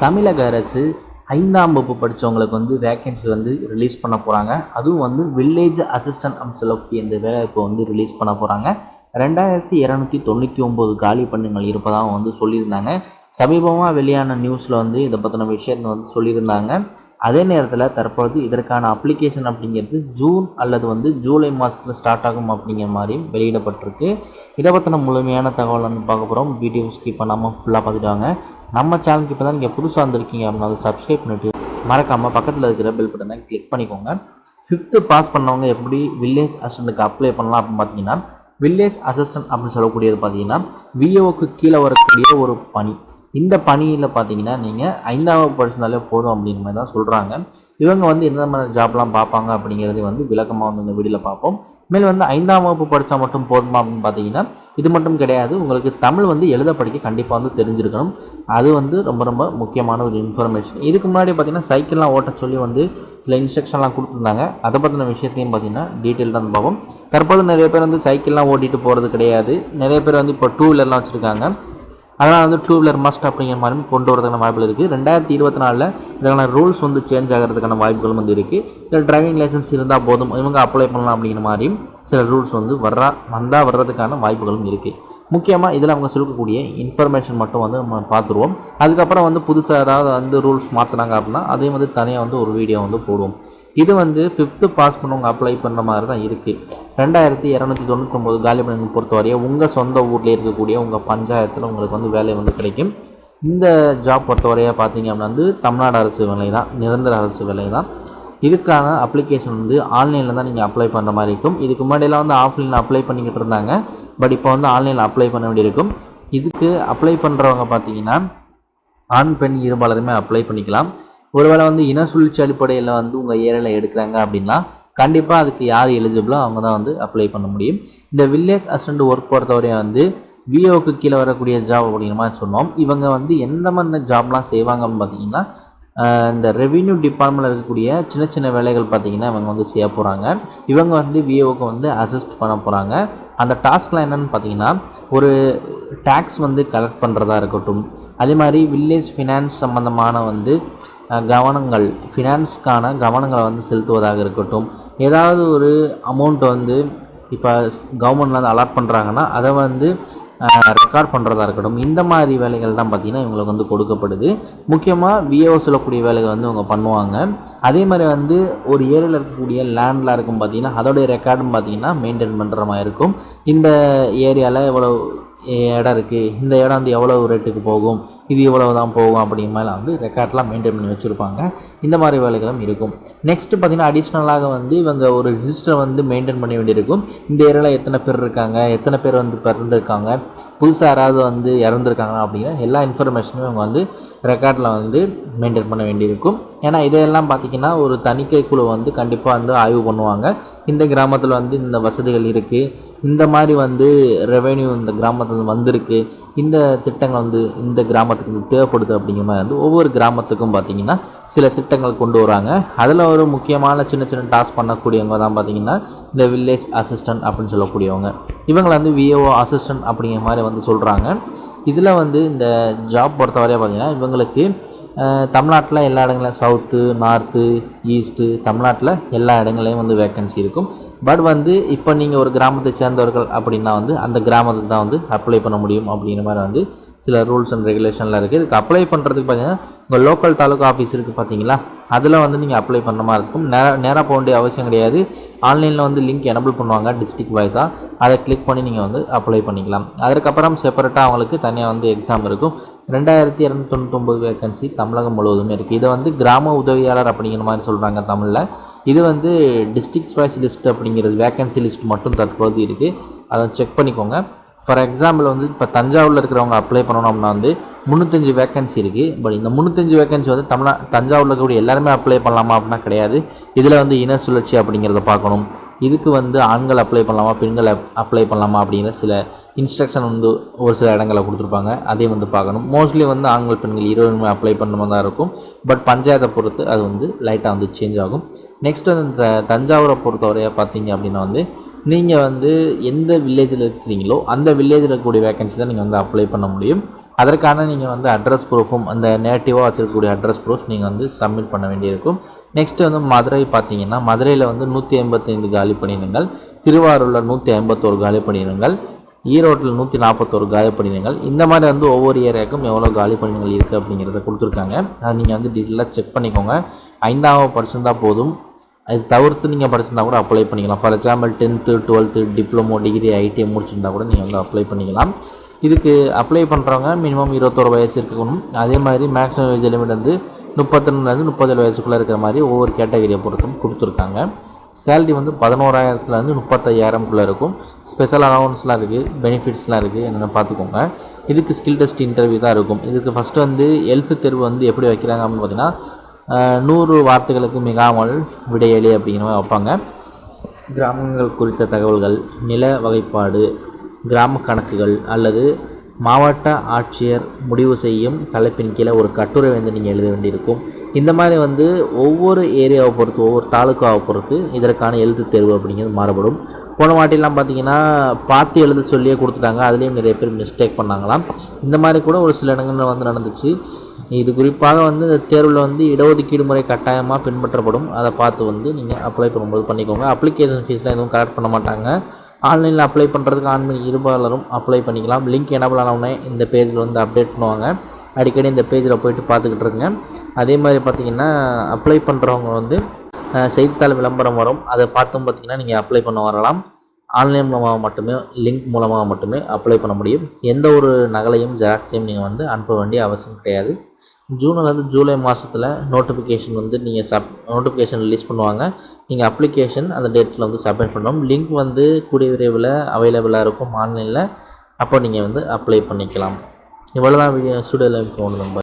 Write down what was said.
தமிழக அரசு 5ஆம் வகுப்பு படித்தவங்களுக்கு வந்து வேக்கன்சி வந்து ரிலீஸ் பண்ண போகிறாங்க. அதுவும் வந்து வில்லேஜ் அசிஸ்டன்ட் அப்படின்னு சொல்லக்கூடிய இந்த வேலைவாய்ப்பை வந்து ரிலீஸ் பண்ண போகிறாங்க. 2299 காலி பணிகள் இருப்பதாக வந்து சொல்லியிருந்தாங்க. சமீபமாக வெளியான நியூஸில் வந்து இதை பற்றின விஷயத்தை வந்து சொல்லியிருந்தாங்க. அதே நேரத்தில் தற்பொழுது இதற்கான அப்ளிகேஷன் அப்படிங்கிறது ஜூன் அல்லது வந்து ஜூலை மாதத்தில் ஸ்டார்ட் ஆகும் அப்படிங்கிற மாதிரியும் வெளியிடப்பட்டிருக்கு. இதை பற்றின முழுமையான தகவல் வந்து பார்க்க போகிறோம். வீடியோ ஸ்கிப் பண்ணாமல் ஃபுல்லாக பார்த்துட்டாங்க. நம்ம சேனலுக்கு இப்போ தான் நீங்கள் புதுசாக வந்திருக்கீங்க அப்படின்னா அதை சப்ஸ்கிரைப் பண்ணிவிட்டு மறக்காமல் பக்கத்தில் இருக்கிற பெல் பட்டனை கிளிக் பண்ணிக்கோங்க. 5th பாஸ் பண்ணவங்க எப்படி வில்லேஜ் அசிஸ்டண்ட்டுக்கு அப்ளை பண்ணலாம் அப்படின்னு பார்த்தீங்கன்னா, வில்லேஜ் அசிஸ்டன்ட் அப்படின்னு சொல்லக்கூடியது பார்த்தீங்கன்னா விஓக்கு கீழே வரக்கூடிய ஒரு பணி. இந்த பணியில் பார்த்தீங்கன்னா நீங்கள் 5ஆம் வகுப்பு படிச்சிருந்தாலே போதும் அப்படிங்கிற மாதிரி தான் சொல்கிறாங்க. இவங்க வந்து எந்த மாதிரி ஜாப்லாம் பார்ப்பாங்க அப்படிங்கிறது வந்து விளக்கமாக வந்து இந்த வீடியோவில் பார்ப்போம். மேலும் வந்து 5ஆம் வகுப்பு படித்தா மட்டும் போதுமா அப்படின்னு பார்த்தீங்கன்னா இது மட்டும் கிடையாது. உங்களுக்கு தமிழ் வந்து எழுத படிக்க கண்டிப்பாக வந்து தெரிஞ்சிருக்கணும். அது வந்து ரொம்ப ரொம்ப முக்கியமான ஒரு இன்ஃபர்மேஷன். இதுக்கு முன்னாடி பார்த்தீங்கன்னா சைக்கிள்லாம் ஓட்ட சொல்லி வந்து சில இன்ஸ்ட்ரக்ஷன்லாம் கொடுத்துருந்தாங்க. அதை பற்றின விஷயத்தையும் பார்த்தீங்கன்னா டீட்டெயில் தான் பார்ப்போம். தற்போது நிறைய பேர் வந்து சைக்கிள்லாம் ஓட்டிகிட்டு போகிறது கிடையாது. நிறைய பேர் வந்து இப்போ 2 வீலர்லாம் வச்சுருக்காங்க. அதனால் வந்து 2 வீலர் மஸ்ட் அப்படிங்கிற மாதிரி கொண்டு வரதுக்கான வாய்ப்புகள் இருக்குது. 2024 இதற்கான ரூல்ஸ் வந்து சேஞ்ச் ஆகிறதுக்கான வாய்ப்புகளும் வந்து இருக்குது. இல்லை டிரைவிங் லைசன்ஸ் இருந்தால் போதும் இவங்க அப்ளை பண்ணலாம் அப்படிங்கிற மாதிரியும் சில ரூல்ஸ் வந்து வர்றதுக்கான வாய்ப்புகளும் இருக்குது. முக்கியமாக இதில் அவங்க சொல்லக்கூடிய இன்ஃபர்மேஷன் மட்டும் வந்து நம்ம பார்த்துருவோம். அதுக்கப்புறம் வந்து புதுசாக ஏதாவது வந்து ரூல்ஸ் மாற்றினாங்க அப்படின்னா அதையும் வந்து தனியாக வந்து ஒரு வீடியோ வந்து போடுவோம். இது வந்து 5th பாஸ் பண்ணவங்க அப்ளை பண்ணுற மாதிரி தான் இருக்குது. 2299 காலி பணிகள் பொறுத்தவரையை உங்கள் சொந்த ஊரில் இருக்கக்கூடிய உங்கள் பஞ்சாயத்தில் உங்களுக்கு வந்து வேலை வந்து கிடைக்கும். இந்த ஜாப் பொறுத்தவரையாக பார்த்தீங்க அப்படின்னா வந்து தமிழ்நாடு அரசு வேலை தான், நிரந்தர அரசு வேலை தான். இதுக்கான அப்ளிகேஷன் வந்து ஆன்லைனில் தான் நீங்கள் அப்ளை பண்ணுற மாதிரி இருக்கும். இதுக்கு முன்னாடியெல்லாம் வந்து ஆஃப்லைனில் அப்ளை பண்ணிக்கிட்டு இருந்தாங்க. பட் இப்போ வந்து ஆன்லைனில் அப்ளை பண்ண வேண்டியிருக்கும். இதுக்கு அப்ளை பண்ணுறவங்க பார்த்தீங்கன்னா ஆண் பெண் இருபாலருமே அப்ளை பண்ணிக்கலாம். ஒருவேளை வந்து இன சுழற்சி அடிப்படையில் வந்து உங்கள் ஏரியாவில் எடுக்கிறாங்க அப்படின்னா கண்டிப்பாக அதுக்கு யார் எலிஜிபிளோ அவங்க தான் வந்து அப்ளை பண்ண முடியும். இந்த வில்லேஜ் அசிஸ்டண்ட் ஒர்க் பொறுத்தவரையும் வந்து விஓக்கு கீழே வரக்கூடிய ஜாப் அப்படிங்கிற மாதிரி சொன்னோம். இவங்க வந்து எந்த மாதிரி ஜாப்லாம் செய்வாங்க அப்படின்னு பார்த்தீங்கன்னா இந்த ரெவென்யூ டிபார்ட்மெண்ட்டில் இருக்கக்கூடிய சின்ன சின்ன வேலைகள் பார்த்திங்கன்னா இவங்க வந்து செய்ய போகிறாங்க. இவங்க வந்து விஓக்கு வந்து அசிஸ்ட் பண்ண போகிறாங்க. அந்த டாஸ்க்லாம் என்னென்னு பார்த்தீங்கன்னா ஒரு டேக்ஸ் வந்து கலெக்ட் பண்ணுறதா இருக்கட்டும், அதே மாதிரி வில்லேஜ் ஃபினான்ஸ் சம்மந்தமான வந்து கவனங்கள், ஃபினான்ஸ்க்கான கவனங்களை வந்து செலுத்துவதாக இருக்கட்டும், ஏதாவது ஒரு அமௌண்ட் வந்து இப்போ கவர்மெண்ட்ல வந்து அலாட் பண்ணுறாங்கன்னா அதை வந்து ரெக்கார்ட் பண்ணுறதா இருக்கட்டும், இந்த மாதிரி வேலைகள் தான் பார்த்திங்கன்னா இவங்களுக்கு வந்து கொடுக்கப்படுது. முக்கியமாக விஏஓ சொல்லக்கூடிய வேலைகள் வந்து இவங்க பண்ணுவாங்க. அதே மாதிரி வந்து ஒரு ஏரியாவில் இருக்கக்கூடிய லேண்ட்லாம் இருக்கும் பார்த்திங்கன்னா அதோடைய ரெக்கார்டும் பார்த்திங்கன்னா மெயின்டைன் பண்ணுற மாதிரி இருக்கும். இந்த ஏரியாவில் இவ்வளோ இடம் இருக்குது, இந்த இடம் வந்து எவ்வளோ ரேட்டுக்கு போகும், இது இவ்வளவு தான் போகும் அப்படிங்கிற மாதிரி வந்து ரெக்கார்ட்லாம் மெயின்டைன் பண்ணி வச்சுருப்பாங்க. இந்த மாதிரி வேலைகளும் இருக்கும். நெக்ஸ்ட்டு பார்த்திங்கன்னா அடிஷ்னலாக வந்து இவங்க ஒரு ரிஜிஸ்டரை வந்து மெயின்டைன் பண்ண வேண்டியிருக்கும். இந்த ஏரியாவில் எத்தனை பேர் இருக்காங்க, எத்தனை பேர் வந்து பிறந்திருக்காங்க, புதுசாக யாராவது வந்து இறந்துருக்காங்களா அப்படிங்கிற எல்லா இன்ஃபர்மேஷனும் இவங்க வந்து ரெக்கார்டில் வந்து மெயின்டைன் பண்ண வேண்டியிருக்கும். ஏன்னா இதையெல்லாம் பார்த்திங்கன்னா ஒரு தணிக்கை குழு வந்து கண்டிப்பாக வந்து ஆய்வு பண்ணுவாங்க. இந்த கிராமத்தில் வந்து இந்த வசதிகள் இருக்குது, இந்த மாதிரி வந்து ரெவென்யூ இந்த கிராமத்தில் வந்திருக்கு, இந்த திட்டங்கள் வந்து இந்த கிராமத்துக்கு தேவைப்படுது அப்படிங்கிற மாதிரி வந்து ஒவ்வொரு கிராமத்துக்கும் பார்த்திங்கன்னா சில திட்டங்கள் கொண்டு வராங்க. அதில் ஒரு முக்கியமான சின்ன சின்ன டாஸ்க் பண்ணக்கூடியவங்க தான் பார்த்திங்கன்னா இந்த வில்லேஜ் அசிஸ்டன்ட் அப்படின்னு சொல்லக்கூடியவங்க. இவங்களை வந்து விஏஓ அசிஸ்டன்ட் அப்படிங்கிற மாதிரி வந்து சொல்கிறாங்க. இதில் வந்து இந்த ஜாப் பொறுத்தவரையாக பார்த்திங்கன்னா இவங்களுக்கு தமிழ்நாட்டில் எல்லா இடங்களையும் சவுத்து, நார்த்து, ஈஸ்ட்டு, தமிழ்நாட்டில் எல்லா இடங்களையும் வந்து வேக்கன்சி இருக்கும். பட் வந்து இப்போ நீங்கள் ஒரு கிராமத்தை சேர்ந்தவர்கள் அப்படின்னா வந்து அந்த கிராமத்துக்கு தான் வந்து அப்ளை பண்ண முடியும் அப்படிங்கிற மாதிரி வந்து சில ரூல்ஸ் அண்ட் ரெகுலேஷன்லாம் இருக்குது. இதுக்கு அப்ளை பண்ணுறதுக்கு பார்த்தீங்கன்னா உங்கள் லோக்கல் தாலுக்கா ஆஃபீஸ் இருக்குது பார்த்தீங்களா, அதில் வந்து நீங்கள் அப்ளை பண்ணுற மாதிரி இருக்கும். நேராக போக வேண்டிய அவசியம் கிடையாது. ஆன்லைனில் வந்து லிங்க் எனபிள் பண்ணுவாங்க டிஸ்ட்ரிக்ட் வைஸாக, அதை கிளிக் பண்ணி நீங்கள் வந்து அப்ளை பண்ணிக்கலாம். அதுக்கப்புறம் செப்பரேட்டாக அவங்களுக்கு தனியாக வந்து எக்ஸாம் இருக்கும். 2299 வேக்கன்சி தமிழகம் முழுவதுமே இருக்குது. இதை வந்து கிராம உதவியாளர் அப்படிங்கிற மாதிரி சொல்கிறாங்க தமிழில். இது வந்து டிஸ்ட்ரிக்ட் வைஸ் லிஸ்ட் அப்படிங்கிறது வேக்கன்சி லிஸ்ட் மட்டும் தற்போது இருக்குது. அதை செக் பண்ணிக்கோங்க. ஃபார் எக்ஸாம்பிள் வந்து இப்போ தஞ்சாவூரில் இருக்கிறவங்க அப்ளை பண்ணணும் அப்படின்னா வந்து 305 வேக்கன்சி இருக்குது. பட் இந்த 305 வேக்கன்சி வந்து தஞ்சாவூரில் இருக்கக்கூடிய எல்லாருமே அப்ளை பண்ணலாமா அப்படின்னா கிடையாது. இதில் வந்து இன சுழற்சி அப்படிங்கிறத பார்க்கணும். இதுக்கு வந்து ஆண்கள் அப்ளை பண்ணலாமா, பெண்கள் அப்ளை பண்ணலாமா அப்படிங்கிற சில இன்ஸ்ட்ரக்ஷன் வந்து ஒரு சில இடங்களில் கொடுத்துருப்பாங்க. அதையும் வந்து பார்க்கணும். மோஸ்ட்லி வந்து ஆண்கள் பெண்கள் இருவருமே அப்ளை பண்ணுற மாதிரி தான் இருக்கும். பட் பஞ்சாயத்தை பொறுத்து அது வந்து லைட்டாக வந்து சேஞ்ச் ஆகும். நெக்ஸ்ட் வந்து இந்த தஞ்சாவூரை பொறுத்தவரையாக பார்த்தீங்க அப்படின்னா வந்து நீங்கள் வந்து எந்த வில்லேஜில் இருக்கிறீங்களோ அந்த வில்லேஜில் இருக்கக்கூடிய வேக்கன்சி தான் நீங்கள் வந்து அப்ளை பண்ண முடியும். அதற்கான நீங்கள் வந்து அட்ரஸ் ப்ரூஃபும் அந்த நேட்டிவாக வச்சுருக்கக்கூடிய அட்ரஸ் ப்ரூஃப் நீங்கள் வந்து சப்மிட் பண்ண வேண்டியிருக்கும். நெக்ஸ்ட்டு வந்து மதுரை பார்த்தீங்கன்னா மதுரையில் வந்து 185 காலி பணியிடங்கள், திருவாரூரில் 151 காலி பணியிடங்கள், ஈரோட்டில் 141 காலி பணியிடங்கள். இந்த மாதிரி வந்து ஒவ்வொரு ஏரியாவுக்கும் எவ்வளோ காலி பணியிடங்கள் இருக்குது அப்படிங்கிறத கொடுத்துருக்காங்க. அதை நீங்கள் வந்து டீட்டெயிலாக செக் பண்ணிக்கோங்க. 5ஆவது படிச்சிருந்தால் போதும். அது தவிர்த்து நீங்கள் படிச்சிருந்தா கூட அப்ளை பண்ணிக்கலாம். For example 10th 12th diploma degree ITI முடிச்சிருந்தா கூட நீங்கள் வந்து அப்ளை பண்ணிக்கலாம். இதுக்கு அப்ளை பண்ணுறவங்க மினிமம் 21 வயசு இருக்கணும். அதே மாதிரி மேக்ஸிமம் ஏஜ் லிமிட் வந்து 32லேருந்து 37 வயசுக்குள்ளே இருக்கிற மாதிரி ஒவ்வொரு கேட்டகரியை பொறுத்தும் கொடுத்துருக்காங்க. சேலரி வந்து 11,000லேருந்து 35,000குள்ளே இருக்கும். ஸ்பெஷல் அலவன்ஸ்லாம் இருக்குது, பெனிஃபிட்ஸ்லாம் இருக்குது, என்னென்ன பார்த்துக்கோங்க. இதுக்கு ஸ்கில் டெஸ்ட் இன்டர்வியூ தான் இருக்கும். இதுக்கு ஃபஸ்ட்டு வந்து எழுத்து தேர்வு வந்து எப்படி வைக்கிறாங்க அப்படின்னு பார்த்தீங்கன்னா 100 வார்த்தைகளுக்கு மிகாமல் விடையளி அப்படிங்கிற மாதிரி வைப்பாங்க. கிராமங்கள் குறித்த தகவல்கள், நில வகைப்பாடு, கிராம கணக்குகள் அல்லது மாவட்ட ஆட்சியர் முடிவு செய்யும் தலைப்பின் கீழே ஒரு கட்டுரை வந்து நீங்கள் எழுத வேண்டியிருக்கும். இந்த மாதிரி வந்து ஒவ்வொரு ஏரியாவை பொறுத்து, ஒவ்வொரு தாலுக்காவை பொறுத்து இதற்கான எழுத்து தேர்வு அப்படிங்கிறது மாறுபடும். போன வாட்டிலாம் பார்த்தீங்கன்னா பார்த்து எழுத சொல்லியே கொடுத்துட்டாங்க. அதுலேயும் நிறைய பேர் மிஸ்டேக் பண்ணாங்களாம். இந்த மாதிரி கூட ஒரு சில இடங்களில் வந்து நடந்துச்சு. இது குறிப்பாக வந்து இந்த தேர்வில் வந்து இடஒதுக்கீடு முறை கட்டாயமாக பின்பற்றப்படும். அதை பார்த்து வந்து நீங்கள் அப்ளை பண்ணும்போது பண்ணிக்கோங்க. அப்ளிகேஷன் ஃபீஸ்லாம் எதுவும் கலெக்ட் பண்ண மாட்டாங்க. ஆன்லைனில் அப்ளை பண்ணுறதுக்கு ஆன்லைன் இருபாலரும் அப்ளை பண்ணிக்கலாம். லிங்க் எனபிள் ஆனவுடனே இந்த பேஜில் வந்து அப்டேட் பண்ணுவாங்க. அடிக்கடி இந்த பேஜில் போய்ட்டு பார்த்துக்கிட்டு இருங்க. அதே மாதிரி பார்த்திங்கன்னா அப்ளை பண்ணுறவங்க வந்து செய்தித்தாள் விளம்பரம் வரும். அதை பார்த்தும் பார்த்திங்கன்னா நீங்கள் அப்ளை பண்ண வரலாம். ஆன்லைன் மூலமாக மட்டுமே, லிங்க் மூலமாக மட்டுமே அப்ளை பண்ண முடியும். எந்த ஒரு நகலையும் ஜெராக்ஸையும் நீங்கள் வந்து அனுப்ப வேண்டிய அவசியம் கிடையாது. ஜூன்லேருந்து ஜூலை மாதத்தில் நோட்டிஃபிகேஷன் வந்து நீங்கள் நோட்டிஃபிகேஷன் ரிலீஸ் பண்ணுவாங்க. நீங்கள் அப்ளிகேஷன் அந்த டேட்டில் வந்து சப்மிட் பண்ணணும். லிங்க் வந்து கூடிய விரைவில் அவைலபிளாக இருக்கும் ஆன்லைனில். அப்போ நீங்கள் வந்து அப்ளை பண்ணிக்கலாம். இவ்வளோ தான் வீடியோ ஸ்டூடியோவில் போகணும்.